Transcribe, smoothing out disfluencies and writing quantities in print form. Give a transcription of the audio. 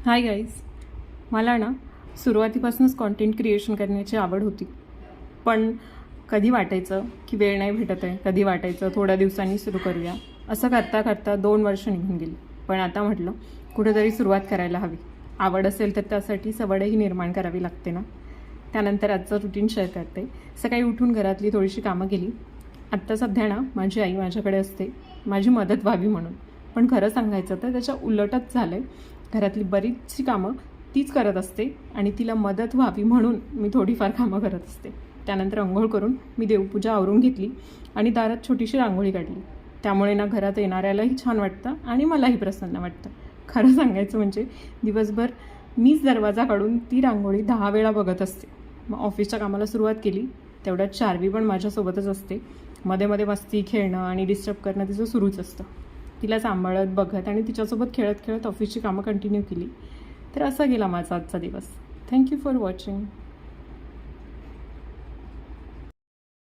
Hi guys. मला ना सुरुवातीपासूनच कॉन्टेंट क्रिएशन करण्याची आवड होती, पण कधी वाटायचं की वेळ नाही भेटत आहे, कधी वाटायचं थोड्या दिवसांनी सुरू करूया. असं करता करता 2 वर्ष निघून गेली. पण आता म्हटलं कुठेतरी सुरुवात करायला हवी. आवड असेल तर त्यासाठी सवडही निर्माण करावी लागते ना. त्यानंतर आजचं रुटीन शेअर करते. सकाळी उठून घरातली थोडीशी कामं केली. आत्ता सध्या ना माझी आई माझ्याकडे असते माझी मदत व्हावी म्हणून, पण खरं सांगायचं तर त्याच्या उलटच झालं आहे. घरातली बरीचशी कामं तीच करत असते आणि तिला मदत व्हावी म्हणून मी थोडीफार कामं करत असते. त्यानंतर अंघोळ करून मी देवपूजा आवरून घेतली आणि दारात छोटीशी रांगोळी काढली. त्यामुळे ना घरात येणाऱ्यालाही छान वाटतं आणि मलाही प्रसन्न वाटतं. खरं सांगायचं म्हणजे दिवसभर मीच दरवाजा काढून ती रांगोळी 10 वेळा बघत असते. मग ऑफिसच्या कामाला सुरुवात केली तेवढ्यात चार्वी पण माझ्यासोबतच असते. मध्ये मध्ये मस्ती, खेळणं आणि डिस्टर्ब करणं तिचं सुरूच असतं. तिला सांभाळत, बघत आणि तिच्यासोबत खेळत खेळत ऑफिसची कामं कंटिन्यू केली. तर असा गेला माझा आजचा दिवस. Thank you for watching.